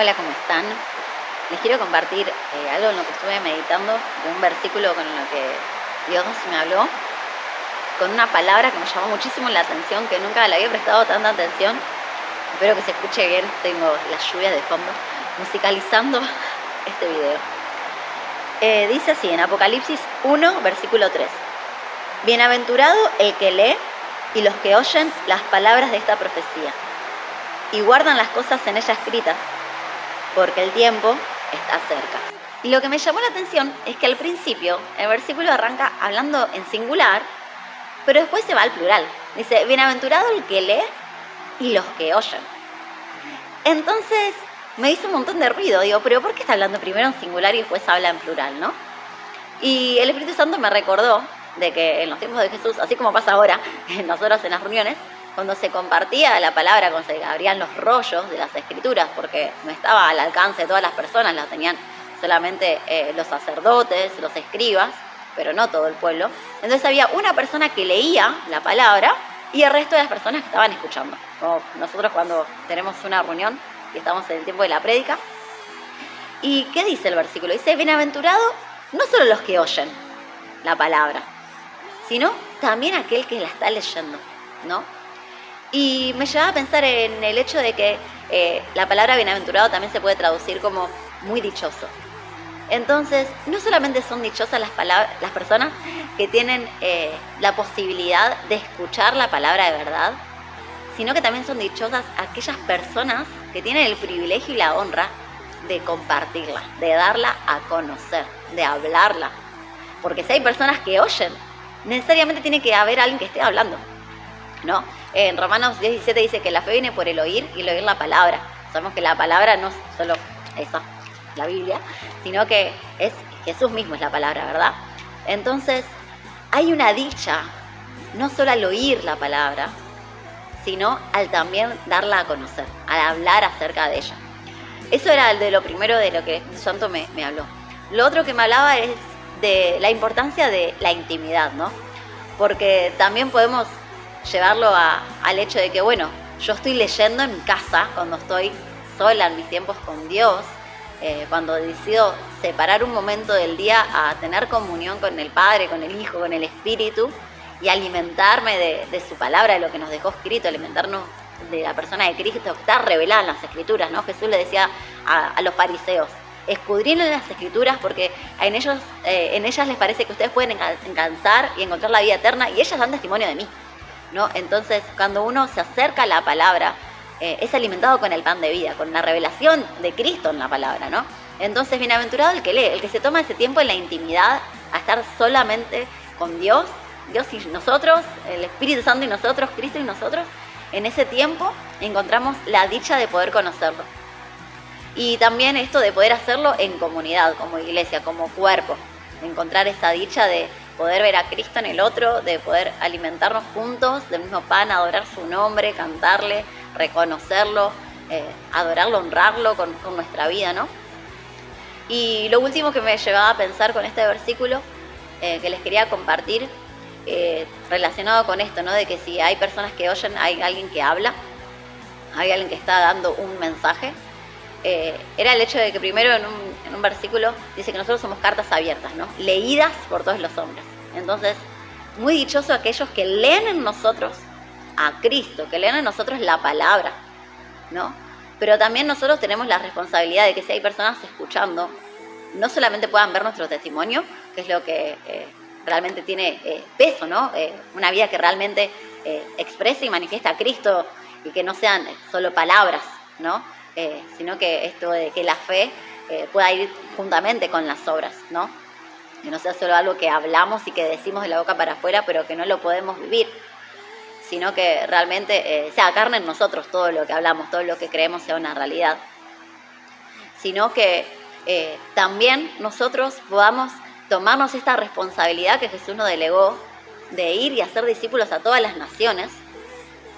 Hola, ¿cómo están? Les quiero compartir algo en lo que estuve meditando, de un versículo con lo que Dios me habló, con una palabra que me llamó muchísimo la atención, que nunca le había prestado tanta atención. Espero que se escuche bien, tengo las lluvias de fondo, musicalizando este video. Dice así en Apocalipsis 1, versículo 3. Bienaventurado el que lee y los que oyen las palabras de esta profecía y guardan las cosas en ella escritas, porque el tiempo está cerca. Y lo que me llamó la atención es que al principio el versículo arranca hablando en singular, pero después se va al plural. Dice, bienaventurado el que lee y los que oyen. Entonces me hizo un montón de ruido. Digo, pero ¿por qué está hablando primero en singular y después habla en plural, no? Y el Espíritu Santo me recordó de que en los tiempos de Jesús, así como pasa ahora, nosotros en las reuniones, cuando se compartía la palabra, cuando se abrían los rollos de las escrituras, porque no estaba al alcance de todas las personas, las tenían solamente los sacerdotes, los escribas, pero no todo el pueblo. Entonces había una persona que leía la palabra y el resto de las personas que estaban escuchando. Como nosotros cuando tenemos una reunión y estamos en el tiempo de la prédica. ¿Y qué dice el versículo? Dice, bienaventurado no solo los que oyen la palabra, sino también aquel que la está leyendo, ¿no? Y me llevaba a pensar en el hecho de que la palabra bienaventurado también se puede traducir como muy dichoso. Entonces, no solamente son dichosas las personas que tienen la posibilidad de escuchar la palabra de verdad, sino que también son dichosas aquellas personas que tienen el privilegio y la honra de compartirla, de darla a conocer, de hablarla. Porque si hay personas que oyen, necesariamente tiene que haber alguien que esté hablando, ¿no? En Romanos 10:17 dice que la fe viene por el oír y el oír la palabra. Sabemos que la palabra no es solo esa, la Biblia, sino que es Jesús mismo es la palabra, ¿verdad? Entonces, hay una dicha, no solo al oír la palabra, sino al también darla a conocer, al hablar acerca de ella. Eso era de lo primero de lo que el Espíritu Santo me habló. Lo otro que me hablaba es de la importancia de la intimidad, ¿no? Porque también podemos llevarlo al hecho de que, bueno, yo estoy leyendo en mi casa, cuando estoy sola en mis tiempos con Dios, cuando decido separar un momento del día a tener comunión con el Padre, con el Hijo, con el Espíritu, y alimentarme de su palabra, de lo que nos dejó escrito, alimentarnos de la persona de Cristo, que está revelada en las Escrituras, ¿no? Jesús le decía a los fariseos, escudriñen las Escrituras porque en ellas les parece que ustedes pueden alcanzar y encontrar la vida eterna, y ellas dan testimonio de mí, ¿no? Entonces, cuando uno se acerca a la palabra, es alimentado con el pan de vida, con la revelación de Cristo en la palabra, ¿no? Entonces, bienaventurado el que lee, el que se toma ese tiempo en la intimidad, a estar solamente con Dios y nosotros, el Espíritu Santo y nosotros, Cristo y nosotros. En ese tiempo encontramos la dicha de poder conocerlo. Y también esto de poder hacerlo en comunidad, como iglesia, como cuerpo. Encontrar esa dicha de poder ver a Cristo en el otro, de poder alimentarnos juntos del mismo pan, adorar su nombre, cantarle, reconocerlo, adorarlo, honrarlo con nuestra vida, ¿no? Y lo último que me llevaba a pensar con este versículo que les quería compartir, relacionado con esto, ¿no? De que si hay personas que oyen, hay alguien que habla, hay alguien que está dando un mensaje. Era el hecho de que primero en un versículo dice que nosotros somos cartas abiertas, ¿no? Leídas por todos los hombres. Entonces, muy dichoso aquellos que leen en nosotros a Cristo, que leen en nosotros la palabra, ¿no? Pero también nosotros tenemos la responsabilidad de que si hay personas escuchando, no solamente puedan ver nuestro testimonio, que es lo que realmente tiene peso, ¿no? Una vida que realmente exprese y manifiesta a Cristo y que no sean solo palabras, ¿no? Sino que esto de que la fe pueda ir juntamente con las obras, ¿no? Que no sea solo algo que hablamos y que decimos de la boca para afuera, pero que no lo podemos vivir, sino que realmente sea carne en nosotros todo lo que hablamos, todo lo que creemos sea una realidad. Sino que también nosotros podamos tomarnos esta responsabilidad que Jesús nos delegó de ir y hacer discípulos a todas las naciones,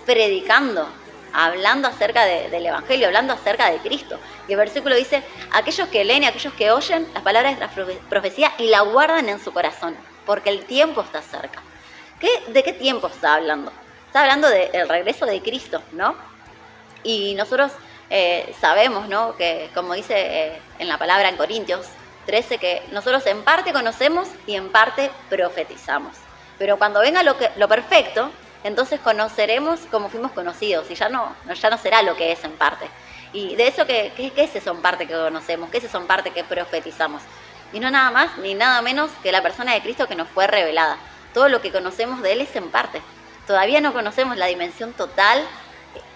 predicando, hablando acerca del Evangelio, hablando acerca de Cristo. Y el versículo dice, aquellos que leen y aquellos que oyen las palabras de la profecía y la guardan en su corazón, porque el tiempo está cerca. ¿De qué tiempo está hablando? Está hablando del regreso de Cristo, ¿no? Y nosotros sabemos, ¿no?, que como dice en la palabra en Corintios 13, que nosotros en parte conocemos y en parte profetizamos. Pero cuando venga lo perfecto, entonces conoceremos como fuimos conocidos y ya no será lo que es en parte. Y de eso, ¿qué es eso en parte que conocemos? ¿Qué es eso en parte que profetizamos? Y no nada más ni nada menos que la persona de Cristo que nos fue revelada. Todo lo que conocemos de Él es en parte. Todavía no conocemos la dimensión total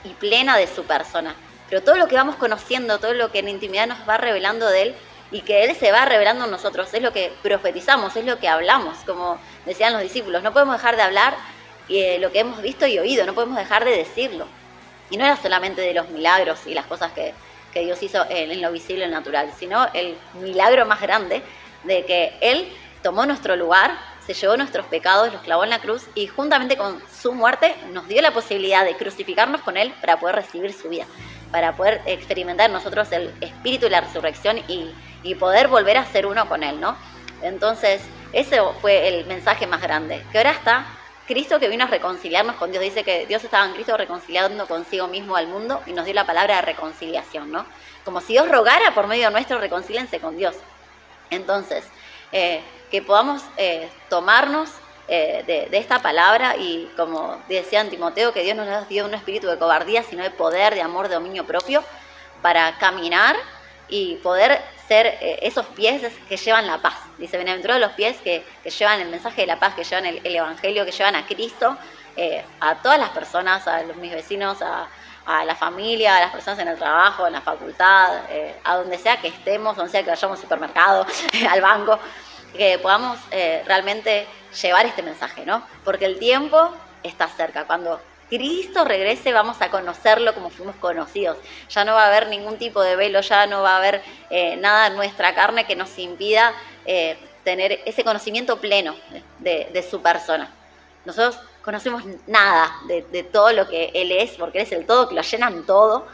y plena de su persona. Pero todo lo que vamos conociendo, todo lo que en intimidad nos va revelando de Él y que Él se va revelando en nosotros, es lo que profetizamos, es lo que hablamos, como decían los discípulos. No podemos dejar de hablar lo que hemos visto y oído, no podemos dejar de decirlo. Y no era solamente de los milagros y las cosas que Dios hizo en lo visible y natural, sino el milagro más grande de que Él tomó nuestro lugar, se llevó nuestros pecados, los clavó en la cruz y juntamente con su muerte nos dio la posibilidad de crucificarnos con Él para poder recibir su vida, para poder experimentar nosotros el espíritu y la resurrección y poder volver a ser uno con Él, ¿no? Entonces, ese fue el mensaje más grande, que ahora está Cristo, que vino a reconciliarnos con Dios. Dice que Dios estaba en Cristo reconciliando consigo mismo al mundo y nos dio la palabra de reconciliación, ¿no? Como si Dios rogara por medio nuestro, reconcílense con Dios. Entonces, que podamos tomarnos de esta palabra y, como decía en Timoteo, que Dios no nos dio un espíritu de cobardía, sino de poder, de amor, de dominio propio, para caminar y poder ser esos pies que llevan la paz. Dice, bienaventurados los pies que llevan el mensaje de la paz, que llevan el evangelio, que llevan a Cristo a todas las personas, a mis vecinos, a la familia, a las personas en el trabajo, en la facultad, a donde sea que estemos, donde sea que vayamos al supermercado, al banco, que podamos realmente llevar este mensaje, ¿no? Porque el tiempo está cerca. Cuando Cristo regrese vamos a conocerlo como fuimos conocidos. Ya no va a haber ningún tipo de velo, ya no va a haber nada en nuestra carne que nos impida tener ese conocimiento pleno de su persona. Nosotros conocemos nada de todo lo que Él es, porque Él es el todo, que lo llenan todo,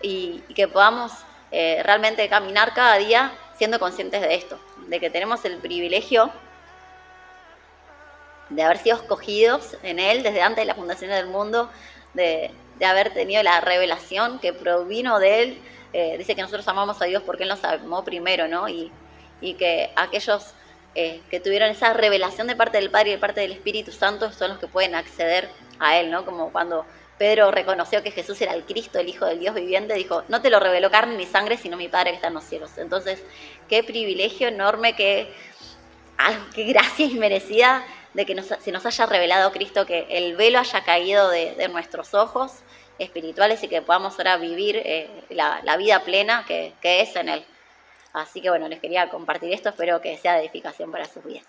y que podamos realmente caminar cada día siendo conscientes de esto, de que tenemos el privilegio de haber sido escogidos en Él desde antes de la fundación del mundo, de haber tenido la revelación que provino de Él. Dice que nosotros amamos a Dios porque Él nos amó primero, ¿no? Y que aquellos que tuvieron esa revelación de parte del Padre y de parte del Espíritu Santo son los que pueden acceder a Él, ¿no? Como cuando Pedro reconoció que Jesús era el Cristo, el Hijo del Dios viviente, dijo, no te lo reveló carne ni sangre, sino mi Padre que está en los cielos. Entonces, qué privilegio enorme, qué gracia inmerecida de que se nos haya revelado Cristo, que el velo haya caído de nuestros ojos espirituales y que podamos ahora vivir la vida plena que es en Él. Así que bueno, les quería compartir esto, espero que sea de edificación para sus vidas.